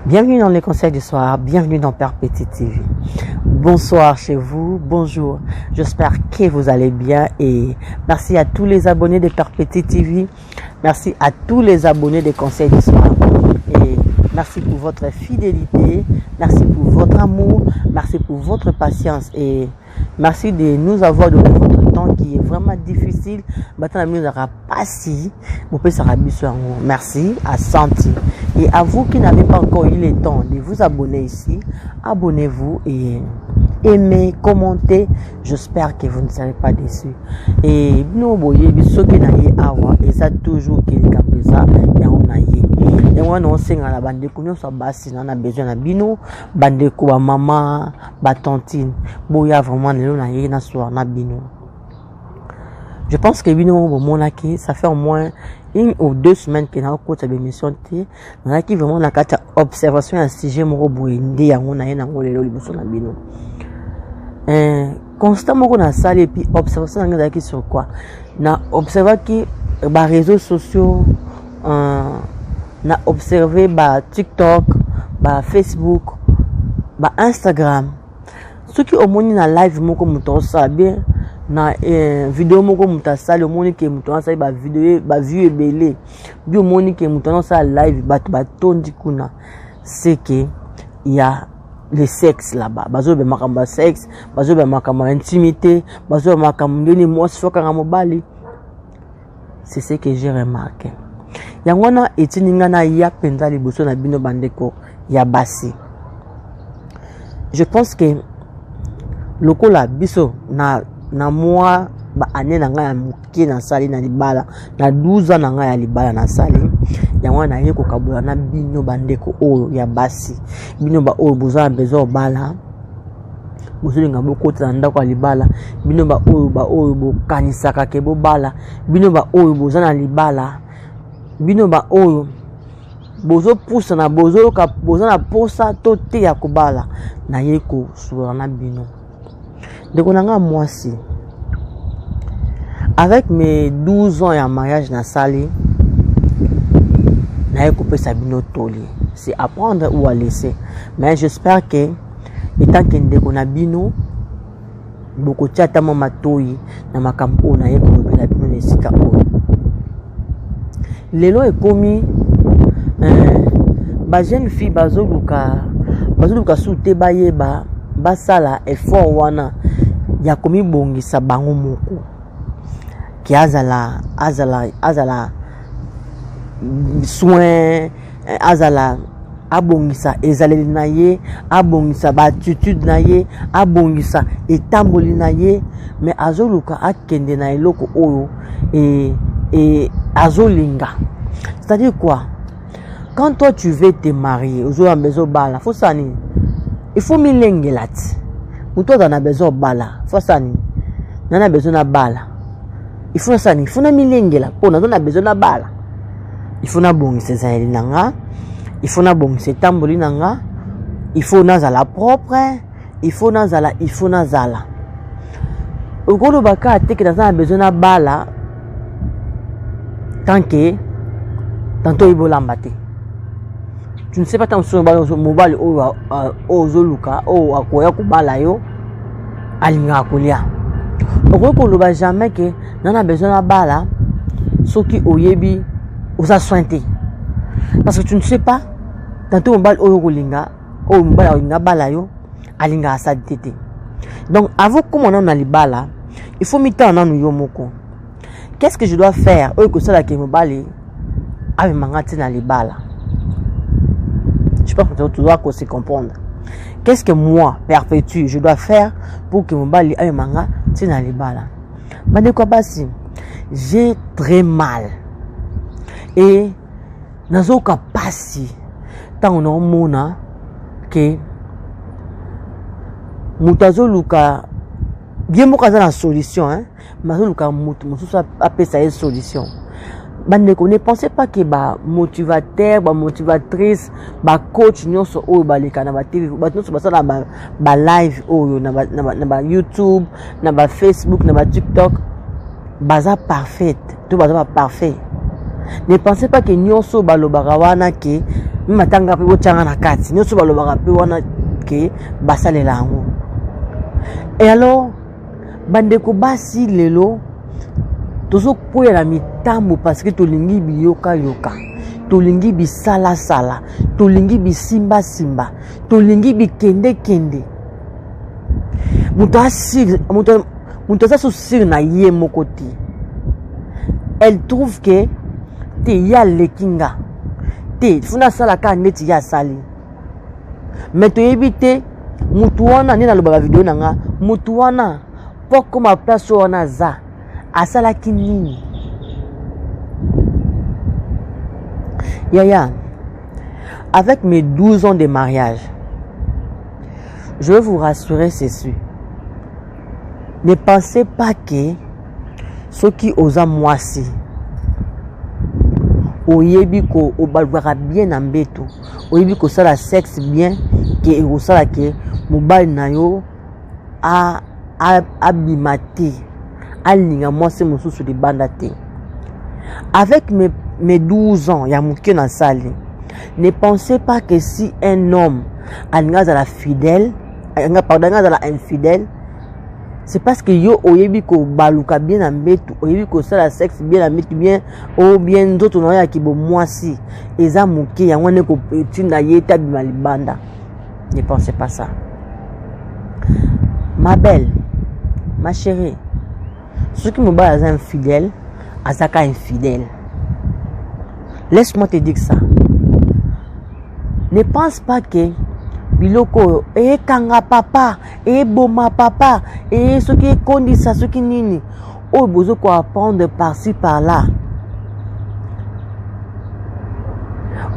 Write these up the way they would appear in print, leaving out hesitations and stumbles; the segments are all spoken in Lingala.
Bienvenue dans les conseils du soir, bienvenue dans Père Petit TV. Bonsoir chez vous, bonjour. J'espère que vous allez bien et merci à tous les abonnés de Père Petit TV. Merci à tous les abonnés des conseils du soir. Et merci pour votre fidélité, merci pour votre amour, merci pour votre patience et merci de nous avoir donné votre temps qui est vraiment difficile. Maintenant, nous n'aura pas si. Merci à Santi. Et à vous qui n'avez pas encore eu le temps de vous abonner ici, abonnez-vous et aimez, commentez. J'espère que vous ne serez pas déçus. Et nous voyez, ceux qui n'aillent avoir, et ça toujours qui est comme ça, et on a eu. Et moi, on sait que la bande de nous soit basse, on a besoin de bino, bande de quoi, maman, batantine. Bon, il y a vraiment des gens qui ont soir, on a bino. Je pense que bino, ça fait au moins 1 ou 2 semaines que nous avons émission on a qui vraiment la carte observation un sujet moko boende ya ngona na ngolelo liboso na bino constamment on a salé et puis observation ngeza qui sur quoi na observer qui ba réseaux sociaux na observer ba TikTok ba Facebook ba Instagram ceux qui au moins na live moko muto ça bien na vidéo moko mutasali omoni ke muto na sali ba vidéo ba vue ebele bi omoni ke muto na sali live ba tondi kuna c'est que il y a le sexe là-bas bazo be makamba sexe bazo be makamba intimité bazo be makamba ngeni mwasi foka nga mobali c'est ce que j'ai remarqué yango na etininga na ya penza liboso na bino bandeko ya basi. Je pense que lokola biso na moi ba ane na nga ya muke na sali na libala na 12 ans na nga ya libala na sali yango na yeko kabula na bino bandeko oyo ya basi bino ba oyo bozana bezo bala bozolinga bokota na ndako ya libala bino ba oyo bokanisaka ke bobala bino ba oyo bozana libala bino ba oyo bozo poussa na bozana posa to te ya kobala na yeko sura na bino. Donc on a moi si avec mes 12 ans en mariage na sali na coupé Sabino Toli, c'est à prendre ou à laisser, mais j'espère que étant qu'on a bino beaucoup de tata mama toyi na makampo na coupé la bino nesika o lelo est commis ba jeune fille bazoluka soute bayeba basala effort wana ya komi bongisa bango moko ki azala soin azala abongisa ezaleli na ye abongisa ba attitude na ye abongisa etamboli na ye mais azoluka akende na eloko oyo et azolinga. C'est-à-dire quoi? Quand toi tu veux te marier ozo ambezo bala faut ça ni il faut milengelati muto na besoin bala faut ça ni na besoin na bala il faut ça ni il faut na milengela po na besoin na bala il faut na bongisa zaeli nanga il faut na bongisa tamboli nanga il faut na zala propre il faut na zala okolo baka teke na besoin na bala tant que tantôt ibolambate. Tu ne sais pas tant sur mobile ou zoluka ou akoya kubala yo alinga kolia. Okoko loba jamais que nana besoin na bala soki oyebi oza sointé. Parce que tu ne sais pas tantôt mobile oyo kolinga ou mobile olinga bala yo alinga asadité. Donc avant comme on a libala, il faut mettre en yo moko. Qu'est-ce que je dois faire oyo ko sala ke mobile avec mangati na libala? Je pense que tu dois aussi comprendre. Qu'est-ce que moi, perpétue, je dois faire pour que mon bali aille manga tina libala? Bande quoi basi? J'ai très mal. Et nazoka pasi. Tant on a mona que mutazo luka bien mokaza la solution hein. Mazo luka mutu mususa appelle ça une solution. Ne pensez pas que ba motivateur, ba motivatrice, ba coach nyonso oyo baleka na ba TV, ba nyonso basala ba live oyo na ba YouTube, na ba Facebook, na ba TikTok, baza parfaite, tout baza parfait. Ne pensez pas que nyonso balobaka wana ke matanga pe bochanga na kati nyoso balobaka pe wana ke basalela yango. Et alors bandeko basi lelo tozo koya na mitambo parce que tolingi biyoka yoka, tolingi bisala sala, tolingi bisimba simba, tolingi bikende kende. Muto asa susir na ye mokoti. Elle trouve que te ya lekinga. Te funa sala ka neti ya sali. Mais to éviter mutu wana ni na loba video nanga, mutu wana poko ma place wana za asala kinini. Yaya, avec mes 12 ans de mariage, je veux vous rassurer ceci. Ne pensez pas que ceux qui osent moisi, oyebi ko obalwaka bien na mbeto, oyebi ko sala sexe bien, ke osala ke mobali na yo abimate, alinga mwasi mosusu de banda te. Avec mes 12 ans, ya mouke na sali, ne pensez pas que si un homme alinga la fidèle, pardon, la infidèle, c'est parce que yo oyebi ko baluka bien na mbetu, oyebi ko sala sexe bien na mbetu bien, ou bien d'autres na ya ki bo mwasi, eza mouke ya wane ko tinda yeta bima libanda. Ne pensez pas ça. Ma belle, ma chérie, ceux qui me battent à infidèle, Azaka infidèle. Laisse-moi te dire ça. Ne pense pas que biloko kanga papa, boma papa, ce qui est condisa, ce qui nini. Oh, bozo ko apprendre par-ci par-là.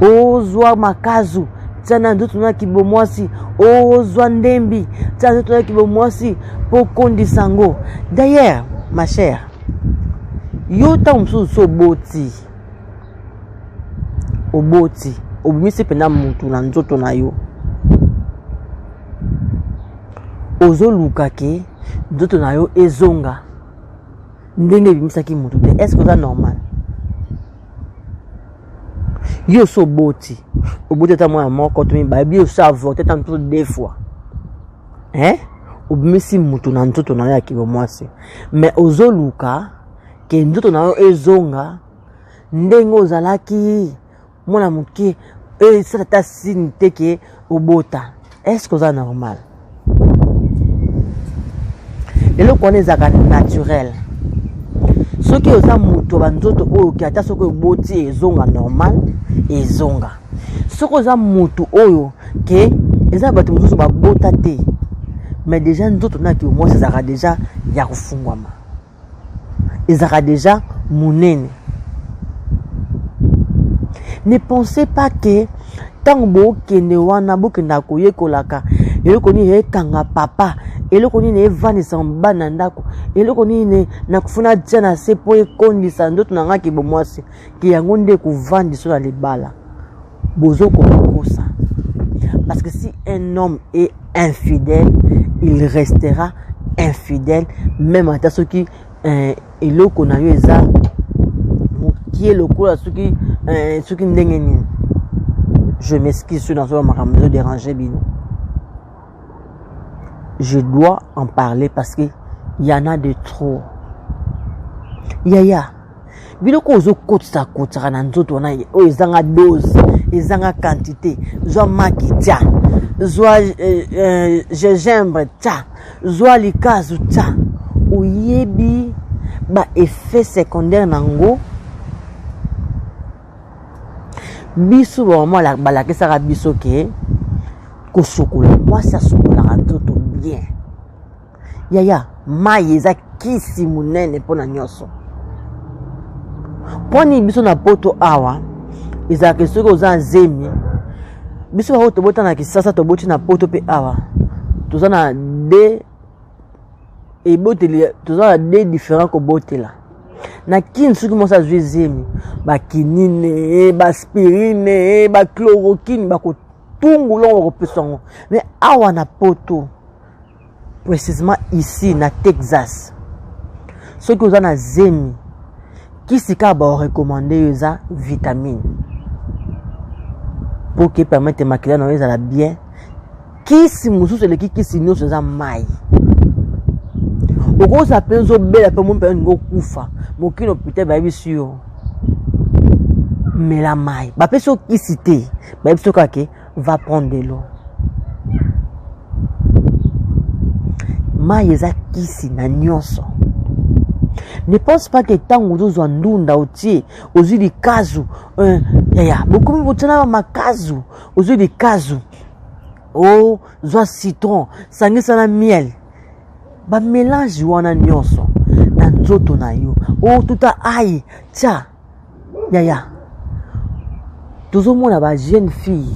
Oh, zwa makazu. Tiana ndoto na kibomwasi. Oh, zwa ndembi. Tiana ndoto na kibomwasi. Po kondisango. D'ailleurs, ma chère, yo ta msusu boti. Oboti. Obimisi pena mutu na nzoto na yo. Ozo lukake nzoto na yo ezonga. Ndenge bimisaki mutu te. Est-ce que c'est normal? Yo so boti. Oboti ta mwa moko to mi ba bi yo sa voter tant deux fois. Hein? Obimisi mutu na nzoto na yo akibo mwasi. Mais ozo luka ke nzoto na yo ezonga ndenge ozalaki mwana muke ça ta signe te ke obota. Est-ce que c'est normal? Et le qu'on est naturel. Ce qui est muto banzoto oyo ki ata soko oboti ezonga normal ezonga. Ce qui est muto oyo ke eza bato mususu ba bota te. Mais déjà nzoto na ki moi ça déjà ya kufungwama. Ezaka déjà munene. Ne pensez pas que tant bo kende wana bo kenda koyekolaka eloko ni ekanga papa eloko ni evani sambana ndako eloko ni na kufuna jana sepo ekondisa ndoto na ngaki bomwasi ki yango nde kuvandi so na libala bozo kokosa. Parce que si un homme est infidèle, il restera infidèle même à ceux qui eloko na yo eza qui est le coup à ceux qui ndengeni. Je m'excuse sur dans ce moment de déranger bino. Je dois en parler parce que il y en a de trop. Yaya biloko ozo kotsa kotsa na nzoto na o ezanga dose ezanga quantité zo makitia zo gingembre ta zo likazu ta oyebi ba effet secondaire nango biso vraiment la balakisa biso ke ko sokola moi ça sokola nzoto bien. Yaya mai eza kisi munene pona nyoso. Poni biso na poto awa eza ke soko za nzemi biso ba to bota na kisasa to boti na poto pe awa toza na de e boteli toza na de différents ko botela na kin suki mosa zemi ba kinine ba aspirine ba chloroquine ba ko tungula ko pesongo. Mais awa na poto précisément ici na Texas ceux qui ont na zemi qui s'ika ba recommander eza vitamine pour que permettre makila na ezala bien kisi mususu le kisi nyo za mai okoza penzo bela pe mon pe ngo kufa mokino peut-être ba bisio mais la mai ba peso kisi te ba biso kake va prendre de l'eau mai eza kisi na nyonso. Ne pense pas que tant que vous avez ndunda otie aux yeux de kazu beaucoup vous tenez ma kazu aux yeux de kazu oh zoa citron sangi sana miel ba mélange wana nyonso na nzoto na yo oh tout a ai tia toujours mona ba jeune fille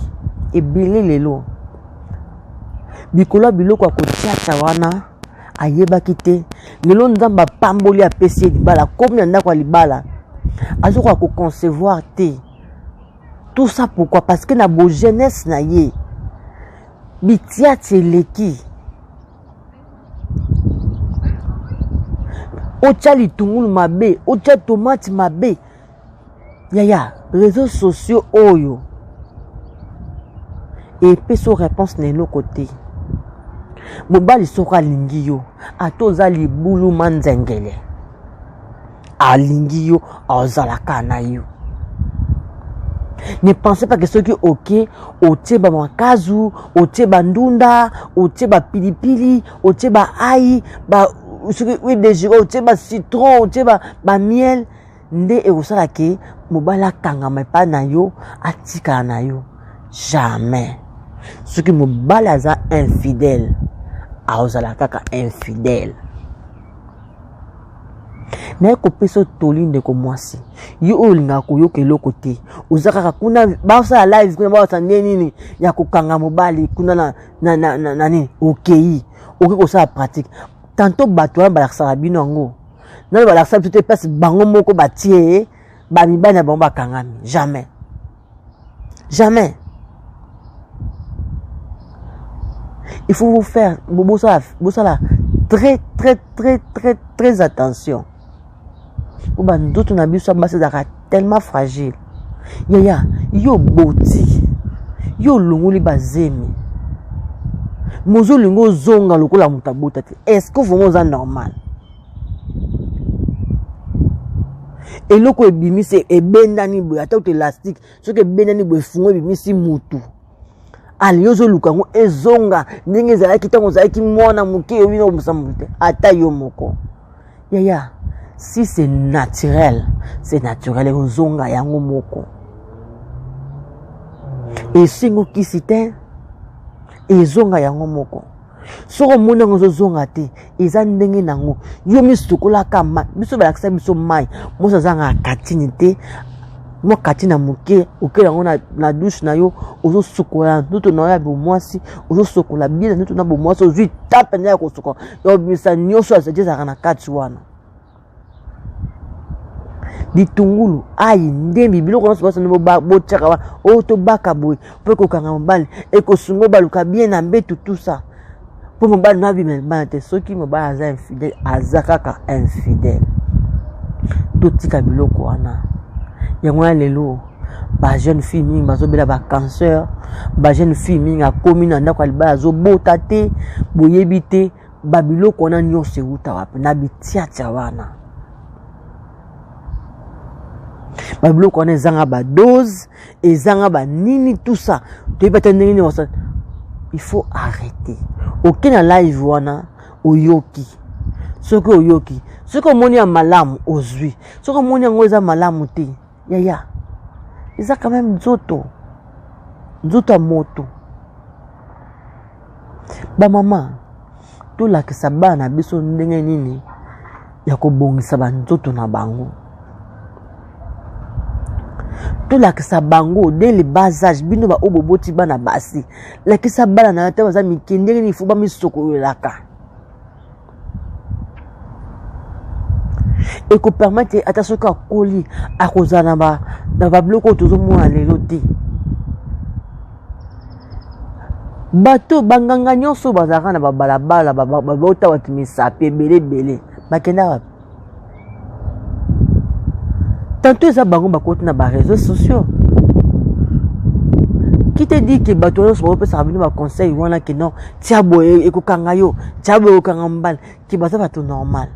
et belé lelo bikola biloko akotia wana ayeba kite lelo nzamba pamboli apesi libala comme na ndako libala azoko ko concevoir te tout ça pourquoi parce que na bo jeunesse na ye bitia tseleki ocha litungulu mabe ocha tomate mabe réseaux sociaux oyo et peso réponse na l'autre côté mobali soka lingi yo atoza libulu manzengele alingi yo azalaka na yo. Ne pensez pas que ce qui est ok otie ba makazu otie ba ndunda otie ba pilipili otie ba aïe ba oui déjà otie ba citron otie ba miel nde e osala ke mobala kanga pa na yo atika na yo jamais. Ce qui mobala aza infidèle aozala kaka infidèle na ko peso tolinde ko mwasi yo olinga ko yo keloko te ozaka kuna ba sa live kuna ba sa nini ya kokanga mobali kuna na nini okay ko sa pratique tantôt bato ba la sarabino ngo na ba la sa tout passe bango moko batie ba mibana bomba kangami jamais il faut vous faire ça très attention. D'autres n'abusent pas, c'est tellement fragile. Yo boti, yo longoli bazemi. Mozo lingo zonga lokola mutabota. Est-ce que vous êtes normal? Et loko ebimi c'est ebendani boy ata élastique, ce que bendani boy fungo ebimi si mutu. Aliozo lukango ezonga ndenge zala kitango zala ki mwana muke yo bino musamute ata yo moko. Si c'est naturel ezonga yango moko. Et singo kisite ezonga yango moko. Soko mona ngozo zonga te eza ndenge nango yo misukola kama biso balakisa biso mai mosa zanga katini te mo katina muke okela ngo na douche na yo ozo sokola ndoto na ya bomwasi ozo sokola bien ndoto na bomwasi ozo tape na ya ko sokola yo bisa nyoso azejeza na kati wana ditungulu ayi ndembi biloko na sokola no bochaka wa o to baka boy pe ko kanga mbali e ko sungo baluka bien na mbetu tout ça pour mobali na bi melba te soki mobali aza infidèle azakaka infidèle totika biloko wana yango lelo ba jeune fille mingi bazobela ba cancer ba jeune fille mingi akomi na ndako libala zo bota te boyebi te ba biloko na nyose uta wapi na bitiatia wana ba biloko na zanga ba dose ezanga ba nini tout ça to yeba tendenge ni wasa. Il faut arrêter. Aucun live wana oyoki. Ce que oyoki, ce que moni a malamu ozui. Ce que moni ngoza malamu te. Ils ont quand même nzoto moto. Ba mama to la ke sabana biso ndenge nini ya ko bongisa ba nzoto na bango. To la ke sabango dès le bas âge bino ba oboboti bana basi. La ke sabana na ta baza mikendenge ni fuba misoko laka. Et qu'on permette attention qu'à coller à cause na ba bloquer tout le monde à l'éloté. Bateau banganga nyonso bazaka na balabala babota watimisa pe belé bakenda tantôt ça bango bakoti na ba réseaux sociaux Qui te dit que bateau sur peut ça venir conseil wana que non tia boye ekokanga yo tia boye okanga mbal ki baza bato normal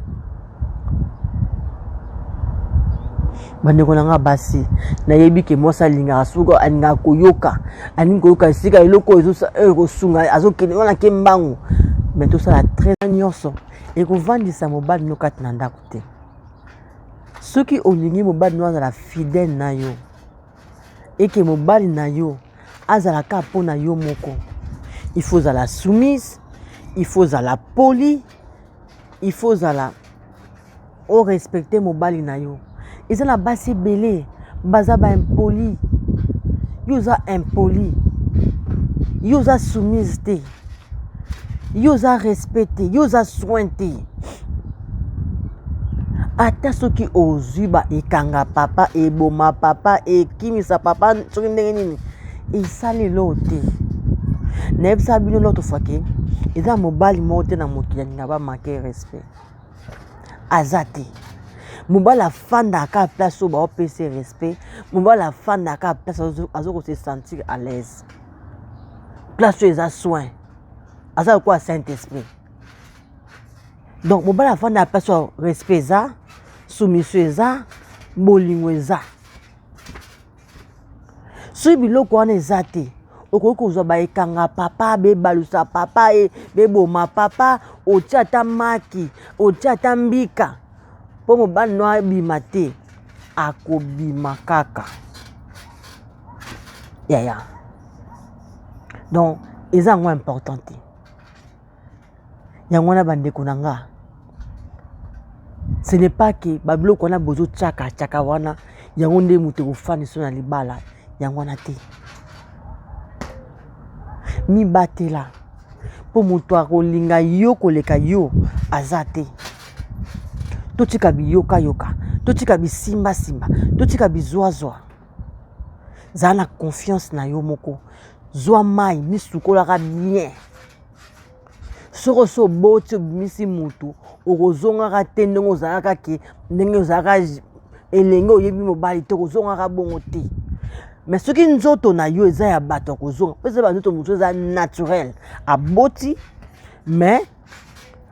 bandeko nanga basi nayebi ke mosa linga asuka aninga koyoka sika eloko ezosa ekosunga azokende wana ke mbangu mais tout ça la très nyonso ekovandisa mobali no kati na ndako te soki olingi mobali no azala fidèle na yo eke mobali na yo azalaka mpona yo moko il faut zala soumise il faut zala poli il faut zala o respecter mobali na yo eza na basi ebele baza ba impoli yo oza impoli yo oza soumise te yo oza respect te yo oza soin te ata soki ozwi ba ekanga papa eboma papa ekimisa papa soki ndenge nini esali lo te nayebisa bino loto fake eza mobali moko te na mokili alinga bamake respect aza te mobali afandaka place oyo baopesa respect mobali afandaka place azokose sentir à l'aise place oyo eza soin aza lokola saint esprit donc mobali afandaka place oyo respect eza soumission eza bolingo eza soki biloko wana eza te okoki kozwa baekanga papa bebalusa papa beboma papa otia ata maki otia ata mbika mpo mobali no abima te akobima kaka yaya donc eza yango important te yango wana bandeko na nga ce n'est pas que babiloko wana bozotiaka wana yango nde moto ekofani so na libala yango wana te mibatela mpo moto akolinga yo koleka yo aza te totika biyoka totika bisimbasimba totika bizwazwa zala na confiance na yo moko zwa mai misukolaka bien soko so boti obimisi mutu okozongaka te ndenge ozalaka ke ndenge ozalaka elenge oyebi mobali te okozongaka bongo te mais soki nzoto na yo eza ya bato akozonga mpe eza banzoto motu eza naturel aboti mais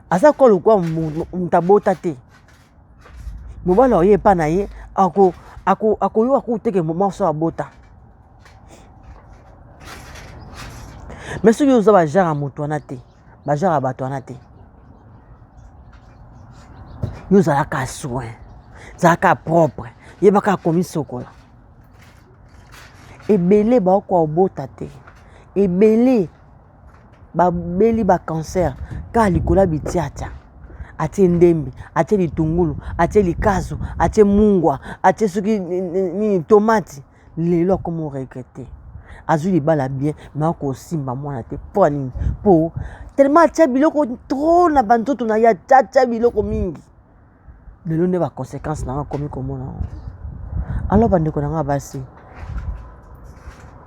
aza kola lokwa moto abota te mobali oye epa na ye akoyoka kuteke moso abota mais soki oza bajare ya moto wana te bajare ya bato wana te yo ozalaka soin ozalaka propre yebaka akomi sokola ebele baokwa obota te ebele babeli bacancer kaka likolo ya bitiatia atie ndembe atie litungulu atie likazo atie mungwa atie soki nini tomati lelo akomi oregrete azwi libala bien mais akosimba mwana te mpo nini mpo tellement atia biloko trop na banzoto na ye atia biloko mingi lelo nde baconséquence na nga akomi komona alors bandeko na nga basi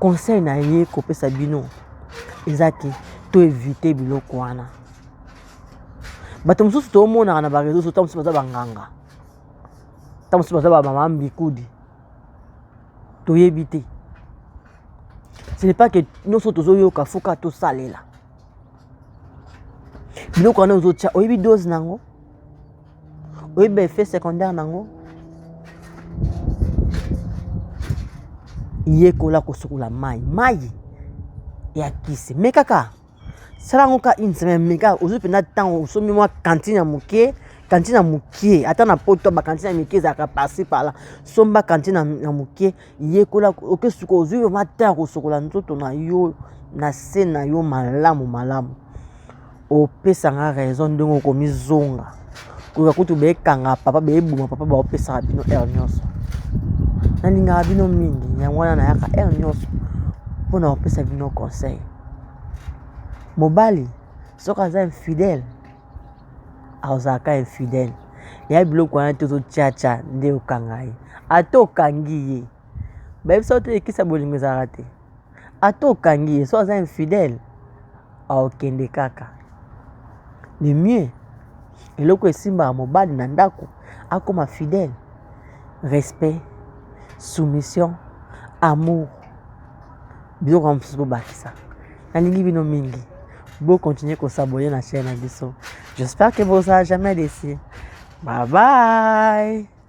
conseil na ye kopesa bino eza ke to éviter biloko wana bato mosusu tomonaka na bareseau so ta mosusu baza banganga ta mosusu baza bamama mbikudi toyebi te ce n'est pas que nyonso tozoyoka foka tosalela biloko wana ozotia oyebi dose nango oyebi effet secondaire nango yekola kosokola mai ya kisi me kaka salango ka une semaine me kaka ozwi mpena ntango osomi mwa kantine ya mokie ata na poto bakantine ya mike ezalaka parci parla somba kantine ya mokie yekola okesuka ozwi vraimen te ya kosokola nzoto na yo na se na yo malamu opesanga raison ndenge okomizonga koyoka kutu beekanga papa beebuma papa baopesaka bino aire nyonso nalingaka bino mingi yango wana nayaka aire nyonso mpona opesa bino conseil mobali soki aza infidèle azalaka infidèle ya biloko wana te ozotiatia nde okanga ye ata okangi ye bayebisa ote ekisa bolingo ezalaka te ata okangi ye so aza infidèle aokende kaka le mieux eloko esimbaka mobali na ndako akoma fidèle respect soumission amour biloko ya mosusu bobakisa nalingi bino mingi continuer s'abonner à la chaîne. J'espère que vous n'avez jamais déçu. Bye bye.